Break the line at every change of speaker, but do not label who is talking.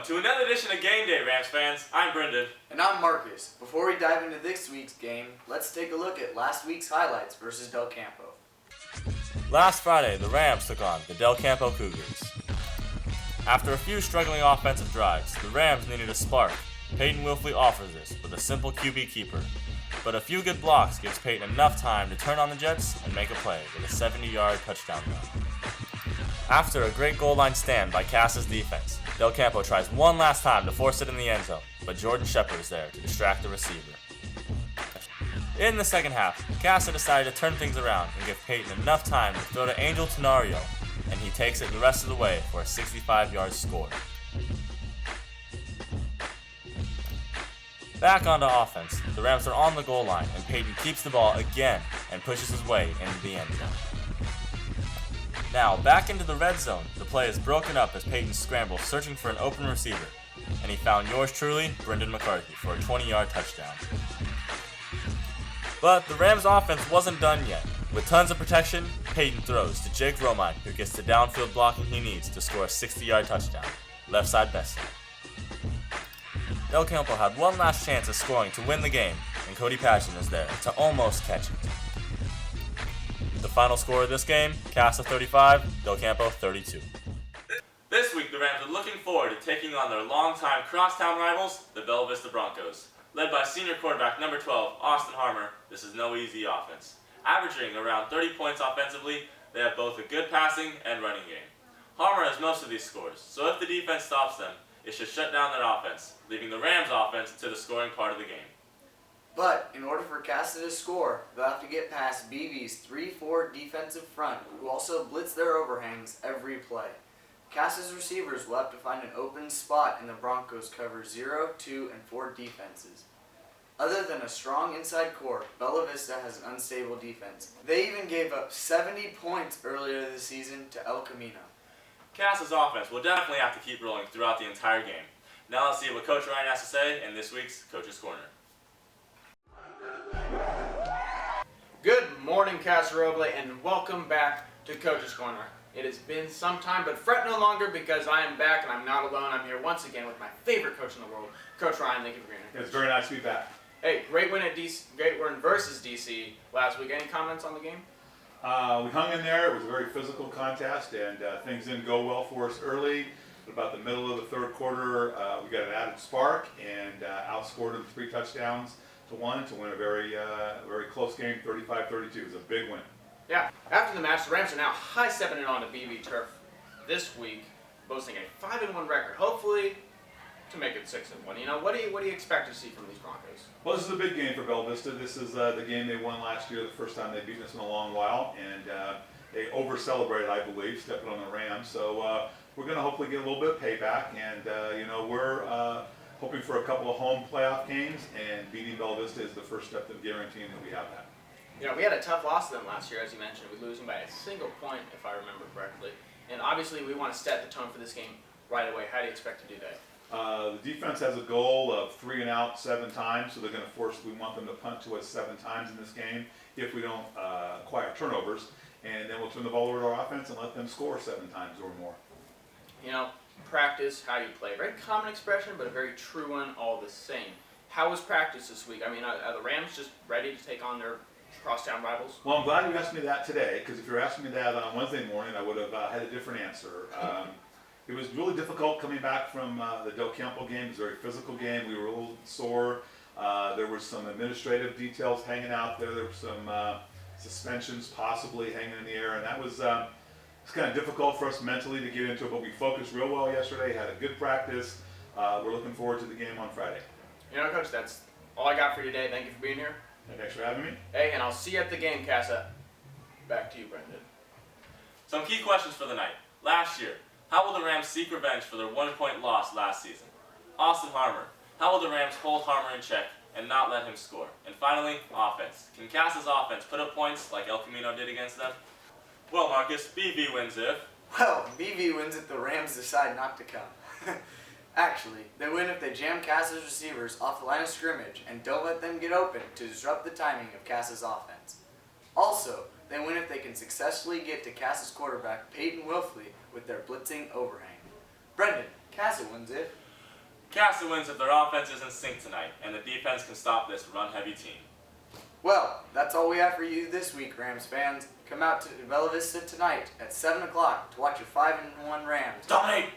Welcome to another edition of Game Day, Rams fans. I'm Brendan.
And I'm Marcus. Before we dive into this week's game, let's take a look at last week's highlights versus Del Campo.
Last Friday, the Rams took on the Del Campo Cougars. After a few struggling offensive drives, the Rams needed a spark. Peyton Wilfley offers this with a simple QB keeper. But a few good blocks gives Peyton enough time to turn on the Jets and make a play with a 70-yard touchdown run. After a great goal line stand by Cass's defense, Del Campo tries one last time to force it in the end zone, but Jordan Shepard is there to distract the receiver. In the second half, Casa decided to turn things around and give Peyton enough time to throw to Angel Tenario, and he takes it the rest of the way for a 65-yard score. Back onto offense, the Rams are on the goal line, and Peyton keeps the ball again and pushes his way into the end zone. Now, back into the red zone, the play is broken up as Peyton scrambles searching for an open receiver, and he found yours truly, Brendan McCarthy, for a 20-yard touchdown. But the Rams' offense wasn't done yet. With tons of protection, Peyton throws to Jake Romine, who gets the downfield blocking he needs to score a 60-yard touchdown, left side best side. Del Campo had one last chance of scoring to win the game, and Cody Patchen is there to almost catch it. The final score of this game, Casa 35, Del Campo 32. This week, the Rams are looking forward to taking on their longtime crosstown rivals, the Bella Vista Broncos. Led by senior quarterback number 12, Austin Harmer, this is no easy offense. Averaging around 30 points offensively, they have both a good passing and running game. Harmer has most of these scores, so if the defense stops them, it should shut down their offense, leaving the Rams' offense to the scoring part of the game.
But in order for Casa to score, they'll have to get past BV's 3-4 defensive front, who also blitz their overhangs every play. Casa's receivers will have to find an open spot in the Broncos' cover 0, 2, and 4 defenses. Other than a strong inside core, Bella Vista has an unstable defense. They even gave up 70 points earlier this season to El Camino.
Casa's offense will definitely have to keep rolling throughout the entire game. Now let's see what Coach Ryan has to say in this week's Coach's Corner.
Good morning, Casa Roble, and welcome back to Coach's Corner. It has been some time, but fret no longer because I am back and I'm not alone. I'm here once again with my favorite coach in the world, Coach Ryan. Thank you for being here.
It's very nice to be back.
Hey, great win versus DC last week. Any comments on the game?
We hung in there. It was a very physical contest, and things didn't go well for us early. But about the middle of the third quarter, we got an added spark and outscored them 3 touchdowns to 1 to win a very close game, 35-32. It was a big win.
Yeah. After the match, the Rams are now high-stepping it onto BV turf this week, boasting a 5-1 record. Hopefully, to make it 6-1. You know, what do you expect to see from these Broncos?
Well, this is a big game for Bella Vista. This is the game they won last year, the first time they've beaten us in a long while, and they over-celebrated, I believe, stepping on the Rams. So we're going to hopefully get a little bit of payback, and we're hoping for a couple of home playoff games, and beating Bella Vista is the first step to guaranteeing that we have that.
You know, we had a tough loss to them last year, as you mentioned. We losing by a single point, if I remember correctly. And obviously, we want to set the tone for this game right away. How do you expect to do that?
The defense has a goal of 3 and out 7 times, so they're going to we want them to punt to us 7 times in this game if we don't acquire turnovers. And then we'll turn the ball over to our offense and let them score 7 times or more.
You know, practice how you play. Very common expression, but a very true one all the same. How was practice this week? I mean, are the Rams just ready to take on their crosstown rivals?
Well, I'm glad you asked me that today, because if you were asking me that on Wednesday morning, I would have had a different answer. It was really difficult coming back from the Del Campo game. It was a very physical game. We were a little sore. There were some administrative details hanging out there. There were some suspensions possibly hanging in the air, and that was it's kind of difficult for us mentally to get into it, but we focused real well yesterday, had a good practice. We're looking forward to the game on Friday.
You know, Coach, that's all I got for you today. Thank you for being here.
Thanks for having me.
Hey, and I'll see you at the game, Casa. Back to you, Brendan.
Some key questions for the night. Last year, how will the Rams seek revenge for their 1-point loss last season? Austin Harmer, how will the Rams hold Harmer in check and not let him score? And finally, offense. Can Casa's offense put up points like El Camino did against them? Well, Marcus, BV wins if...
Well, BV wins if the Rams decide not to come. Actually, they win if they jam Casa's receivers off the line of scrimmage and don't let them get open to disrupt the timing of Casa's offense. Also, they win if they can successfully get to Casa's quarterback, Peyton Wilfley, with their blitzing overhang. Brendan, Casa wins if...
Casa wins if their offense is in sync tonight, and the defense can stop this run-heavy team.
Well, that's all we have for you this week, Rams fans. Come out to Bella Vista tonight at 7 o'clock to watch your 5-1 Rams.
Dominate!